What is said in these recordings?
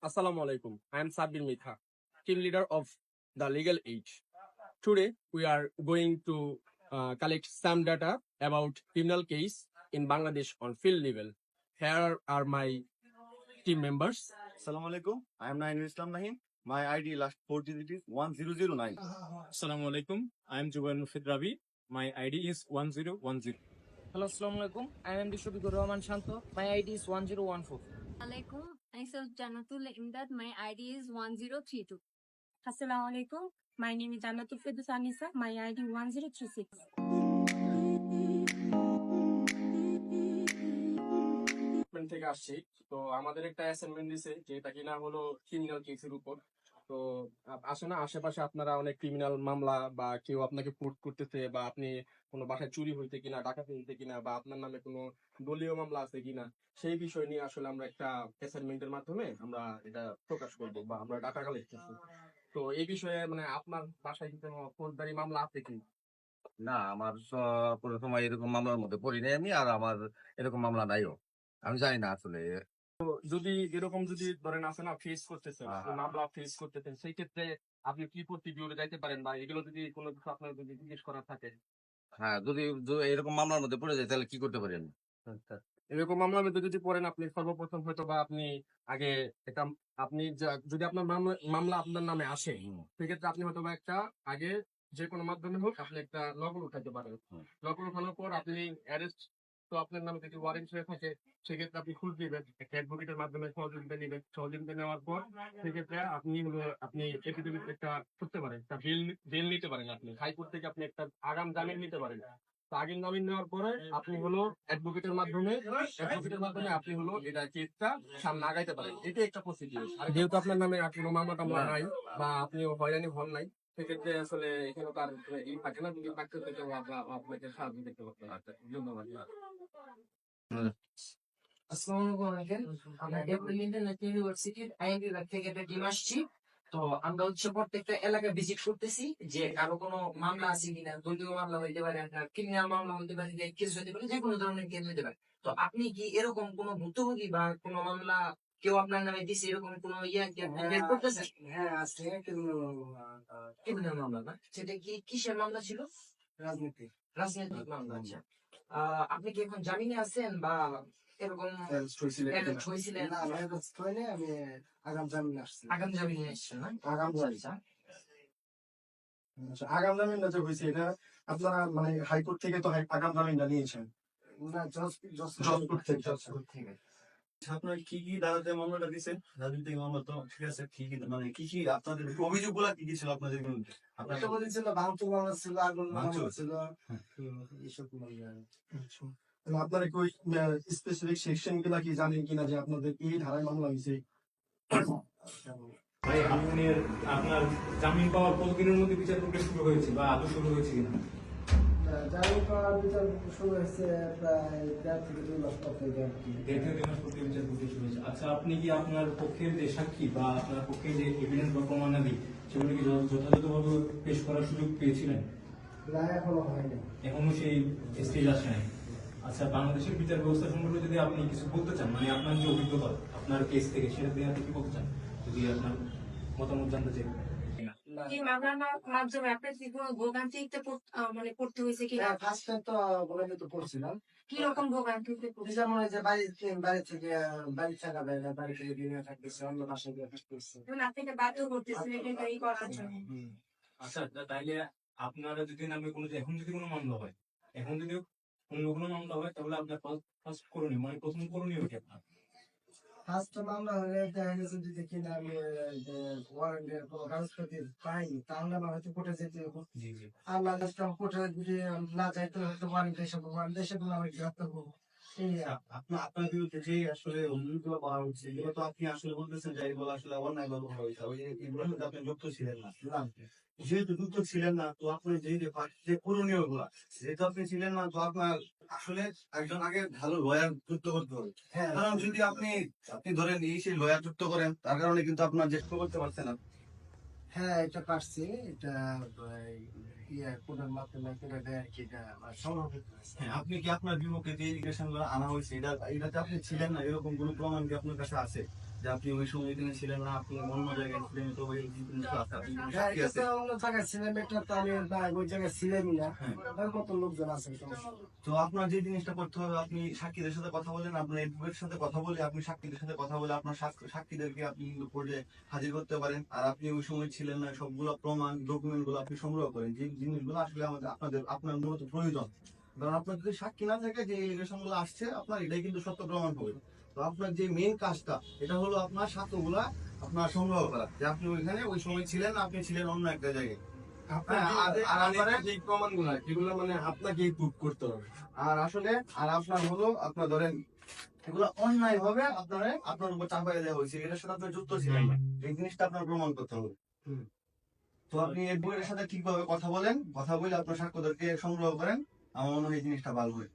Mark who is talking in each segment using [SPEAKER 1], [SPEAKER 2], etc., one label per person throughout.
[SPEAKER 1] Assalamu alaikum. I am Sabir Mitha, team leader of the Legal Age. Today, we are going to collect some data about criminal case in Bangladesh on field level. Here are my team members.
[SPEAKER 2] Assalamu alaikum. I am Nainul Islam Nahin. My ID last 4 digits is 1009.
[SPEAKER 3] Assalamu alaikum. I am Jubair Mufid Rabi. My ID is 1010.
[SPEAKER 4] Hello, Assalamu alaikum. I am Dishubikur Rahman Shanto. My ID is 1014.
[SPEAKER 5] Alaikum. Myself Janatul Imdad. My ID is 1032.
[SPEAKER 6] Assalamu alaikum. My name is Jannatul Firdaus Anisa. My ID 1036.
[SPEAKER 1] থেকে আসছি তো আমাদের একটা assignment দিছে যেটা কিনা হলো criminal কেসের উপর। তো আসলে আশেপাশে আপনারা অনেক ক্রিমিনাল মামলা বা কেউ আপনাকে পুট করতেছে বা আপনি কোনো বাসায় চুরি হইতে কিনা ডাকাতি হইতে কিনা বা আপনার নামে কোনো দলীয় মামলা আছে কিনা সেই বিষয় নিয়ে আসলে আমরা একটা অ্যাসাইনমেন্টের মাধ্যমে আমরা এটা প্রকাশ করব বা আমরা ডাটা কালেক্ট করছি। তো এই বিষয়ে মানে আপনার বাসায় কি কোনো ফৌজদারি মামলা আছে কি?
[SPEAKER 2] না, আমার কোনো সময় এরকম মামলার মধ্যে পড়ি নাই আমি, আর আমার এরকম মামলা নাইও। আমি জানি না আসলে।
[SPEAKER 1] যদি এরকম যদি ধরেন আছে না ফেস করতেছেন মামলা ফেস করতেছেন সেই ক্ষেত্রে আপনি কি প্রতিবিউরে যাইতে পারেন বা এগুলো যদি কোনো কিছু আপনার যদি জিজ্ঞেস করার থাকে?
[SPEAKER 2] হ্যাঁ, যদি এরকম মামলার মধ্যে পড়ে যায় তাহলে কি করতে পারি আমি?
[SPEAKER 1] এরকম মামলার মধ্যে যদি পড়েন আপনি সর্বপ্রথম হয়তো বা আপনি আগে একটা আপনি যদি আপনার মামলা আপনার নামে আসে সেক্ষেত্রে আপনি হয়তো বা একটা আগে যে কোনো মাধ্যমে হোক আপনি একটা নকল উঠাতে পারেন। নকল উঠানোর পর আপনি অ্যারেস্ট তো আপনার নামে যদি ওয়ারেন্ট হয়ে থাকে সেক্ষেত্রে আপনি খোঁজ দিবেন একটা অ্যাডভোকেটের মাধ্যমে সহযোগিতা নেবেন। সহযোগিতা নেওয়ার পর সেক্ষেত্রে আপনি এফিডেভিট একটা করতে পারেন, একটা বেল নিতে পারেন। আপনি হাইকোর্ট থেকে আপনি একটা আগাম জামিন নিতে পারেন। তো আগাম জামিন নেওয়ার পরে আপনি হলো অ্যাডভোকেটের মাধ্যমে আপনি হলো এটা কেসটা সামনে আগাইতে পারেন। এটা একটা প্রসিডিউর। আর যেহেতু আপনার নামে আর কোনো মামলা টামলা নাই বা আপনি হয়রানি হন নাই সেক্ষেত্রে আসলে এখানে তার ই থাকে না, যদি থাকতে থেকে আপনাকে সাহায্য করতে পারতে। ধন্যবাদ।
[SPEAKER 4] আসসালামু আলাইকুম। আমরা ডেপুটি ইন্টারন্যাশনাল ইউনিভার্সিটির আইন বিভাগ থেকে একটা টিম আসছি। তো আমরা হচ্ছে প্রত্যেকটা এলাকা ভিজিট করতেছি যে কারো কোনো মামলা আছে কিনা, দলীয় মামলা হইতে পারে, ক্রিমিনাল মামলা হইতে পারে, কেস হইতে পারে, যে কোনো ধরনের কেস হইতে পারে। তো আপনি কি এরকম কোনো ভুক্তভোগী বা কোনো মামলা কেউ আপনার নামে দিছে এরকম কোনো বের করতেছেন?
[SPEAKER 7] হ্যাঁ, আছে
[SPEAKER 4] ক্রিমিনাল মামলা না, সেটা কি কিসের মামলা ছিল? রাজনৈতিক মামলা। আচ্ছা, আপনি কি এখন জামিনে আছেন বা এরকম হয়েছিলেন?
[SPEAKER 7] না, আমি আগাম জামিন আসছি।
[SPEAKER 4] আগাম জামিনে এসছেন না?
[SPEAKER 7] আগাম জামিন।
[SPEAKER 4] আচ্ছা,
[SPEAKER 7] আগাম জামিনটা যে হয়েছে এটা আপনারা মানে হাইকোর্ট থেকে তো আগাম জামিনটা নিয়েছেন না? জজকোর্ট থেকে।
[SPEAKER 2] আপনার কি কি দাঁড়াতে মামলাটা দিচ্ছেন? রাজনৈতিক মামলা তো ঠিক আছে, কি কি মানে কি কি আপনাদের অভিযোগ গুলা কি কি ছিল আপনাদের বিরুদ্ধে?
[SPEAKER 7] একটা বলেছিল ভাঙচুর মামলা ছিল, আগুন মামলা ছিল, এইসব মামলা। আপনারা কি ওই স্পেসিফিক সেকশন গুলা কি জানেন কিনা যে আপনাদের এই ধারায় মামলা হয়েছে?
[SPEAKER 3] ভাই, আপনার জামিন পাওয়ার কতদিনের মধ্যে বিচার প্রক্রিয়া শুরু হয়েছে বা আদৌ শুরু হয়েছে কিনা?
[SPEAKER 7] জামিন পাওয়ার বিচার শুরু হয়েছে প্রায় 1.5 থেকে 2 মাস পর থেকে আর কি।
[SPEAKER 3] 1.5 থেকে 2 মাস পর বিচার প্রক্রিয়া শুরু হয়েছে। আচ্ছা, আপনি কি আপনার পক্ষের যে সাক্ষী বা আপনার পক্ষে যে এভিডেন্স বা প্রমাণাদি সেগুলো কি যথাযথভাবে পেশ করার সুযোগ পেয়েছিলেন?
[SPEAKER 7] না, এখনো হয়নি।
[SPEAKER 3] এখনো সেই স্টেজ আসে নাই। আচ্ছা, বাংলাদেশের বিচার ব্যবস্থা সম্পর্কে যদি আপনি কিছু বলতে চান, মানে আপনার যে অভিজ্ঞতা আপনার কেস থেকে, সেটা দিয়ে আপনি কি বলতে চান? যদি আপনার মতামত জানতে চাই।
[SPEAKER 6] এই মামলার মাধ্যমে আপনার কি কোনো ভোগান্তিতে মানে পড়তে হয়েছে কিনা?
[SPEAKER 7] ফার্স্ট টাইম তো বলে তো পড়ছিলাম।
[SPEAKER 6] কি রকম ভোগান্তিতে পড়তে?
[SPEAKER 7] যেমন যে বাড়ি থাকা যায় না, বাড়ি থেকে বেরিয়ে থাকতেছে, অন্য বাসায় গিয়ে থাকতেছে।
[SPEAKER 6] আপনাকে বাধ্য করতেছে এটা এই করার জন্য।
[SPEAKER 3] আচ্ছা, তাইলে আপনারা যদি নামে এখন যদি কোনো মামলা হয়, এখন যদি অন্য কোনো মামলা হয়, তাহলে আপনার ফার্স্ট করণীয় মানে প্রথম করণীয় কি আপনার?
[SPEAKER 7] ফার্স্ট মামলা হলে দেখা গেছে যদি কিনা আমি ওয়ারেন্টের কোনো কাগজপত্র পাইনি, তাহলে আমার হয়তো কোর্টে যেতে হবে।
[SPEAKER 3] জি জি।
[SPEAKER 7] আর কোর্টে যদি না যাই তো হয়তো ওয়ারেন্ট এসে আমি গ্রেফতার করবো।
[SPEAKER 2] আপনার বিরুদ্ধে যে আসলে অভিযোগগুলো করা হচ্ছে, এগুলো তো আপনি আসলে বলতেছেন যে এগুলো আসলে অন্যায় ভাবে করা হয়েছে, এগুলোর সাথে আপনি যুক্ত ছিলেন না। যেহেতু যুক্ত ছিলেন না, তো আপনি যে করণীয় গুলা যেহেতু আপনি ছিলেন না, তো আপনার আসলে একজন আগে ভালো লয়ার যুক্ত করতে হবে। কারণ যদি আপনি ধরেন সেই লয়ার যুক্ত করেন, তার কারণে কিন্তু আপনার যে করতে পারছেন না।
[SPEAKER 7] হ্যাঁ, এটা পারছি, এটা কোর্টের মাধ্যমে করে দেয় আর কি, এটা আমার সম্ভব হয়েছে।
[SPEAKER 2] হ্যাঁ, আপনি কি আপনার বিপক্ষে যে এলিগেশন গুলো আনা হয়েছে এটাতে আপনি ছিলেন না, এরকম কোনো প্রমাণ কি আপনার কাছে আছে? যে আপনি ওই সময় এখানে ছিলেন না, আপনি অন্য জায়গায় ছিলেন, তো ওই জিনিসটা আছে, আপনি কোনো
[SPEAKER 7] হ্যাঁ,
[SPEAKER 2] সাক্ষী
[SPEAKER 7] এটা
[SPEAKER 2] আছে?
[SPEAKER 7] তো অন্য জায়গায় ছিলাম, এটা তো আমি ওই জায়গায় ছিলামই না। আর কত লোকজন আছে এখানে।
[SPEAKER 2] তো আপনার যে জিনিসটা করতে হবে, আপনি সাক্ষীদের সাথে কথা বলেন, আপনার এডভোকেটের সাথে কথা বলে, আপনি সাক্ষীদের সাথে কথা বলে আপনার সাক্ষীদেরকে আপনি কিন্তু কোর্টে হাজির করতে পারেন। আর আপনি ওই সময় ছিলেন না, সবগুলো প্রমাণ ডকুমেন্ট গুলো আপনি সংগ্রহ করেন, যে জিনিসগুলো আসলে আপনার মূলত প্রয়োজন। কারণ আপনার যদি সাক্ষী না থাকে, যে এলিগেশন গুলো আসছে আপনার, এটাই কিন্তু সত্য প্রমাণ হবে। তো আপনার যে মেইন কাজটা, এটা হলো আপনার সাক্ষ্যগুলা আপনার সংগ্রহ করা, যে আপনি ওইখানে ওই সময় ছিলেন না, আপনি ছিলেন অন্য একটা জায়গায়।
[SPEAKER 7] আপনার যে প্রমাণগুলো এগুলো মানে আপনাকেই প্রুভ করতে হবে।
[SPEAKER 2] আর আসলে আর আপনার হলো, আপনার ধরেন এগুলো অন্যায় ভাবে আপনার উপর চাপাই দেওয়া হয়েছে, এটার সাথে আপনার যুক্ত ছিলেন না, এই জিনিসটা আপনার প্রমাণ করতে হবে। তো আপনি এডভোকেটের সাথে ঠিকভাবে কথা বলেন, কথা বলে আপনার সাক্ষ্যদেরকে সংগ্রহ করেন, আমার মনে হয় এই জিনিসটা ভালো হয়।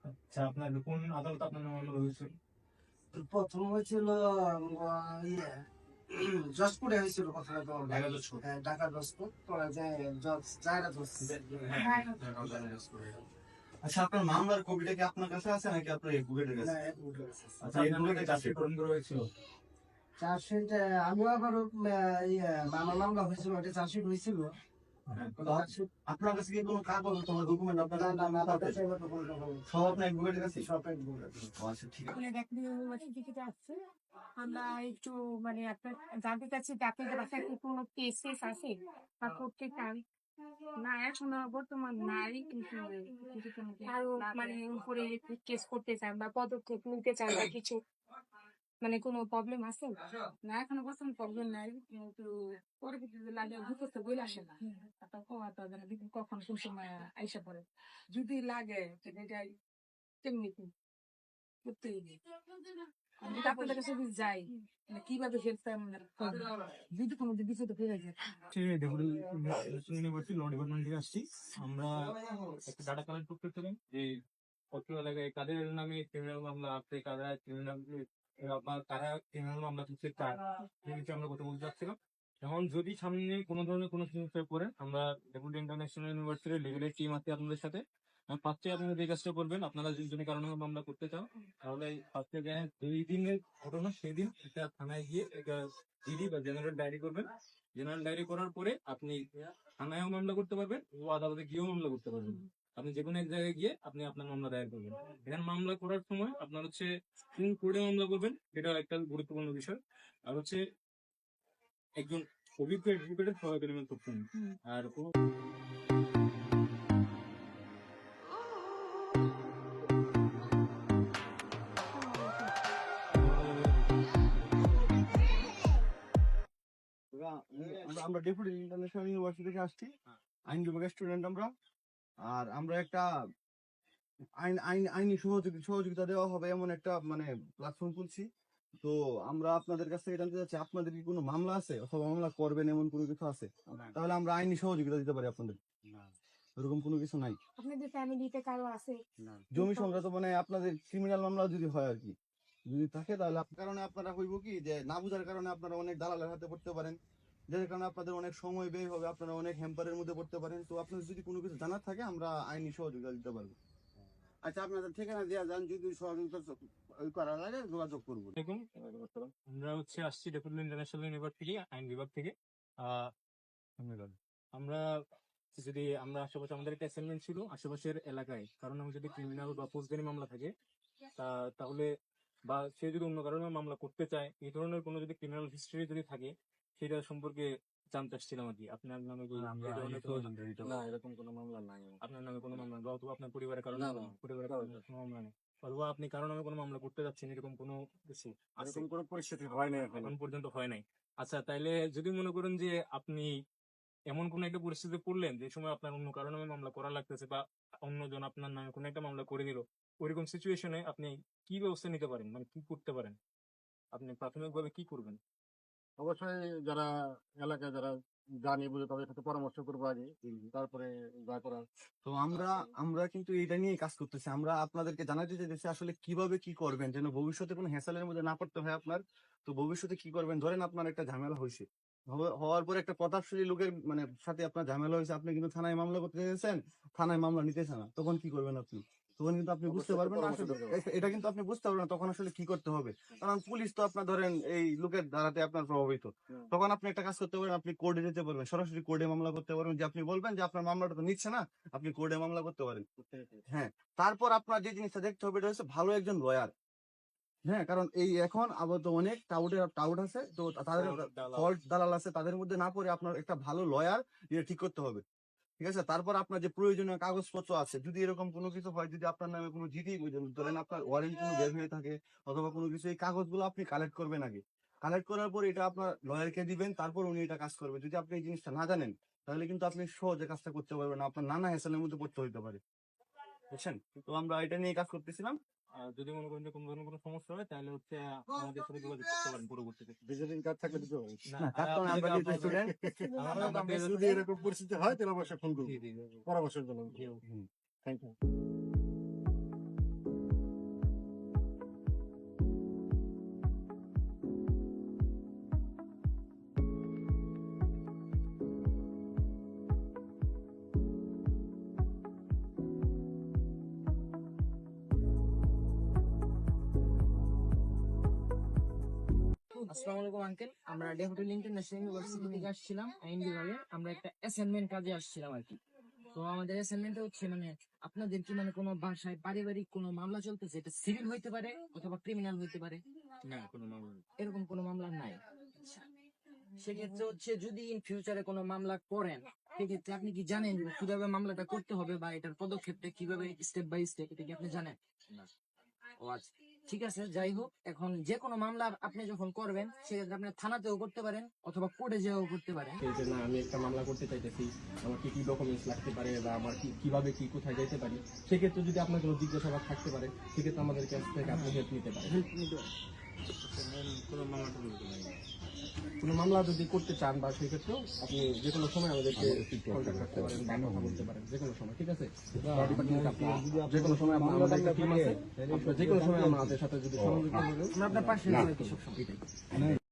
[SPEAKER 3] আচ্ছা, আপনার কোন আদালত আপনার নামে মামলা হয়েছিল?
[SPEAKER 7] প্রথম হয়েছিল ইয়ে জজপুরে হয়েছিল কথাটা তো।
[SPEAKER 3] ঢাকা জজপুর।
[SPEAKER 7] হ্যাঁ, ঢাকা জজপুর তোরা যে জজ জায়গা ধরছে।
[SPEAKER 2] আচ্ছা, আপনার মামলার কপিটা কি আপনার কাছে আছে নাকি আপনার এডভোকেটের কাছে?
[SPEAKER 7] না, এক উঠে গেছে।
[SPEAKER 2] আচ্ছা, এডভোকেটের কাছে।
[SPEAKER 3] গ্রহণ করা হয়েছিল।
[SPEAKER 7] চার্জশিট আমিও আবার মামা মামলা হয়েছিল, ওটা চার্জশিট হয়েছিল। চার্জশিট
[SPEAKER 2] আপনার কাছে কি কোনো কাগজ অথবা ডকুমেন্ট আপনার
[SPEAKER 7] না, না, না, আমার
[SPEAKER 2] কাছে?
[SPEAKER 7] কাছে এবার তো কোনো রকম
[SPEAKER 2] সব আপনার এডভোকেটের কাছে?
[SPEAKER 7] সব এক বলে।
[SPEAKER 2] ও আচ্ছা, ঠিক আছে।
[SPEAKER 6] আপনি দেখলে ইউনিভার্সিটিতে আসছে, আমরা একটু মানে আপনার জানতে চাচ্ছি যে আপনাদের বাসায় কি কোনো কেস টেস আছে বা করতে চান? না, এখন বর্তমান নাই, কিন্তু আরো মানে উপরে কেস করতে চান বা পদক্ষেপ নিতে চান বা কিছু, মানে কোনো প্রবলেম আছে? না, এখনো বর্তমান প্রবলেম নাই, কিন্তু পরবর্তীতে লাগে ঘুরতে বই আসে না, কখন কোন সময় আইসা পড়ে যদি লাগে তেমনি করতেই নেই। আমি তো আপনাদের কাছে যদি যাই, মানে কিভাবে হেল্প যদি কোনো বিপদ হয়ে যায়।
[SPEAKER 3] ইউনিভার্সিটি ল ডিপার্টমেন্ট থেকে আসছি। আমরা একটা ডাটা কালেক্ট করতেছিলাম যে অত্র এলাকায় কাদের নামে ক্রিমিনাল মামলা আছে, কারা ক্রিমিনাল বা কারা ক্রিমিনাল মামলা করতে চায়, এই বিষয়ে আমরা কথা বলতে চাচ্ছিলাম। এখন যদি সামনে কোনো ধরনের কোনো সমস্যায় পড়ে, আমরা ডেপুটি ইন্টারন্যাশনাল ইউনিভার্সিটির লিগালের টিম আছে আপনাদের সাথে। ফার্স্টে আপনারা যে কাজটা করবেন, আপনারা যদি কারণে মামলা করতে চান, তাহলে ফার্স্টে 2 দিনের ঘটনা সেদিন একটা থানায় গিয়ে একটা জিডি বা জেনারেল ডায়েরি করবেন। জেনারেল ডায়েরি করার পরে আপনি থানায়ও মামলা করতে পারবেন ও আদালতে গিয়েও মামলা করতে পারবেন। আপনি যে কোনো এক জায়গায় গিয়ে আপনি আপনার মামলা দায়ের করবেন। এখানে মামলা করার সময় আপনার হচ্ছে কোন কোর্টে মামলা করবেন, এটা একটা গুরুত্বপূর্ণ বিষয়। আর হচ্ছে একজন অভিজ্ঞ অ্যাডভোকেটের সহায়তা নেবেন সবসময়। আর
[SPEAKER 2] আমরা ডেপুটি ইন্টারন্যাশনাল ইউনিভার্সিটি থেকে আসছি, আইন বিভাগের স্টুডেন্ট আমরা। আর আমরা একটা আইনি সহযোগিতা দেওয়া হবে এমন একটা মানে প্ল্যাটফর্ম খুলছি। তো আমরা আপনাদের কাছ থেকে জানতে চাচ্ছি, আপনাদের কি কোনো মামলা আছে অথবা মামলা করবেন এমন কোনো কিছু আছে? তাহলে আমরা আইনি সহযোগিতা দিতে পারি আপনাদের। এরকম কোনো কিছু নাই।
[SPEAKER 6] আপনাদের ফ্যামিলিতে কারো আছে?
[SPEAKER 2] জমি সংক্রান্ত মানে আপনাদের ক্রিমিনাল মামলা যদি হয় আর কি, যদি থাকে, তাহলে আপনার কারণে আপনারা হইব কি, যে না বুঝার কারণে আপনারা অনেক দালালের হাতে পড়তে পারেন, যার কারণে আপনাদের অনেক সময় ব্যয় হবে, আপনারা অনেক হ্যাম্পারের মধ্যে পড়তে পারেন। তো আপনাদের যদি কোনো কিছু জানার থাকে, আমরা আইনি সহযোগিতা দিতে পারবো। আচ্ছা, আপনাদের ঠিকানা দেওয়া যান, যদি সহযোগিতা করা লাগে যোগাযোগ করবো।
[SPEAKER 3] আসসালামু আলাইকুম। আমরা হচ্ছে আসছি ডেপুটি ইন্টারন্যাশনাল ইউনিভার্সিটি আইন বিভাগ থেকে। ধন্যবাদ। আমরা আমরা আশেপাশে আমাদের একটা অ্যাসাইনমেন্ট ছিল আশেপাশের এলাকায়, কারণ আমি যদি ক্রিমিনাল বা ফৌজদারি মামলা থাকে তাহলে বা সে যদি অন্য কারণে মামলা করতে চায়, এই ধরনের কোনো যদি ক্রিমিনাল হিস্ট্রি যদি থাকে, সেটা সম্পর্কে জানতে আসছিলাম আর কি। আপনার নামে না, এরকম কোনো মামলা নাই। আপনার নামে কোনো মামলা বা অথবা আপনার পরিবারের কারণে পরিবারের কারণে কোনো মামলা নেই, অথবা আপনি কারো নামে কোনো মামলা করতে যাচ্ছেন, এরকম কোনো কিছু এরকম কোনো পরিস্থিতি হয় নাই, এখন পর্যন্ত হয় নাই। আচ্ছা, তাইলে যদি মনে করেন যে আপনি এমন কোন একটা পরিস্থিতিতে পড়লেন যে সময় আপনার অন্য কারো নামে মামলা করা লাগতেছে বা অন্যজন আপনার নামে কোনো একটা মামলা করে দিল, ওইরকম সিচুয়েশনে আপনি কি ব্যবস্থা নিতে পারেন, মানে কি করতে পারেন, আপনি প্রাথমিকভাবে কি করবেন?
[SPEAKER 8] অবশ্যই যারা এলাকায় যারা জানি বুঝে তাদের সাথে পরামর্শ করবো আগে, তারপরে যা করার।
[SPEAKER 2] তো আমরা কিন্তু এটা নিয়ে কাজ করতেছি। আমরা আপনাদেরকে জানাতে চাইতেছি আসলে কিভাবে কি করবেন, যেন ভবিষ্যতে কোনো হ্যাসেলের মধ্যে না পড়তে হয় আপনার। তো ভবিষ্যতে কি করবেন, ধরেন আপনার একটা ঝামেলা হয়েছে, হওয়ার পরে একটা প্রতাপশালী লোকের মানে সাথে আপনার ঝামেলা হয়েছে, আপনি কিন্তু থানায় মামলা করতে চেয়েছেন, থানায় মামলা নিতেছে না, তখন কি করবেন আপনি? তো তখন কিন্তু আপনি বুঝতে পারবেন না আসলে এটা কিন্তু আপনি বুঝতে পারবেন না তখন আসলে কি করতে হবে। কারণ পুলিশ তো আপনার ধরেন এই লোকের দ্বারাতে আপনার প্রভাবিত। তখন আপনি একটা কাজ করতে পারেন, আপনি কোর্টে যেতে পারবেন, সরাসরি কোর্টে মামলা করতে পারবেন, যে আপনি বলবেন যে আপনার মামলাটা তো নিচ্ছে না, আপনি কোর্টে মামলা করতে পারেন। হ্যাঁ, তারপর আপনার যে জিনিসটা দেখতে হবে এটা হচ্ছে ভালো একজন লয়ার। হ্যাঁ, কারণ এই এখন আপাতত অনেক টাউট আছে, তো তাদের ফল্ট দালাল আছে, তাদের মধ্যে না পড়ে আপনার একটা ভালো লয়ার এটা ঠিক করতে হবে। ঠিক আছে, তারপর আপনার যে প্রয়োজনীয় কাগজপত্র আছে, যদি এরকম কোনো কিছু হয়, যদি আপনার নামে কোনো জিডি ধরেন আপনার ওয়ারেন্ট কোনো বের হয়ে থাকে অথবা কোনো কিছু, এই কাগজগুলো আপনি কালেক্ট করবেন আগে। কালেক্ট করার পর এটা আপনার লয়ারকে দিবেন, তারপর উনি এটা কাজ করবেন। যদি আপনি এই জিনিসটা না জানেন তাহলে কিন্তু আপনি সহজে কাজটা করতে পারবেন না, আপনার নানা হ্যাসেলের মধ্যে পড়তে হইতে পারে। বুঝছেন? তো আমরা এটা নিয়ে কাজ করতেছিলাম।
[SPEAKER 3] আর যদি মনে করেন যে কোনো ধরনের কোনো সমস্যা হয় তাহলে হচ্ছে আমাদের সাথে যোগাযোগ করতে পারেন পরবর্তীতে।
[SPEAKER 8] ভিজিটিং কার্ড থাকলে দিতে হবে।
[SPEAKER 2] না, তার তো আমরা যেহেতু student,
[SPEAKER 8] যদি এরকম পরিস্থিতি হয় তাহলে অবশ্যই ফোন করবো পরামর্শের জন্য। Thank you.
[SPEAKER 4] আসসালামু আলাইকুম আঙ্কেল, আমরা ডেফোডিল ইন্টারন্যাশনাল ইউনিভার্সিটি থেকে আসছিলাম আইন বিভাগে। আমরা একটা অ্যাসাইনমেন্ট কাজে আসছিলাম আর কি। তো আমাদের অ্যাসাইনমেন্টটা হচ্ছে মানে আপনাদের কি মানে কোনো বাসায় পারিবারিক কোনো মামলা চলতেছে, এটা সিভিল হইতে পারে অথবা ক্রিমিনাল হইতে পারে,
[SPEAKER 3] না কোনো মামলা নেই।
[SPEAKER 4] এরকম কোনো মামলা নাই? আচ্ছা, সেক্ষেত্রে হচ্ছে যদি ইন ফিউচারে কোনো মামলা করেন, সেক্ষেত্রে আপনি কি জানেন যে কিভাবে মামলাটা করতে হবে বা এটার পদক্ষেপটা কিভাবে স্টেপ বাই স্টেপ, এটা কি আপনি জানেন? ও আচ্ছা, ঠিক আছে। যাই হোক, এখন যে কোনো মামলা আপনি যখন করবেন সেক্ষেত্রে আপনি থানাতেও করতে পারেন অথবা কোর্টে যেও করতে পারেন।
[SPEAKER 1] এই যে না আমি একটা মামলা করতে চাইতেছি, আমার কি কি ডকুমেন্টস লাগতে পারে বা আমার কিভাবে কি কোথায় যেতে পারি, সেক্ষেত্রে যদি আপনার কোনো জিজ্ঞাসাবাদ থাকতে পারে সেক্ষেত্রে আমাদের কাছ থেকে আপনি হেল্প নিতে পারেন।
[SPEAKER 3] কোনো মামলা করতে পারি না।
[SPEAKER 1] কোনো মামলা যদি করতে চান বা সেক্ষেত্রেও আপনি যে কোনো সময় আমাদেরকে কন্ট্যাক্ট করতে পারেন বা কথা বলতে পারেন, যে কোনো সময়। ঠিক আছে, যে কোনো সময় আমাদের একটা টিম আছে, আপনারা যে কোনো সময় আমাদের সাথে যদি সহযোগিতা করবেন,
[SPEAKER 4] আমরা আপনার পাশে আছি সবসময়।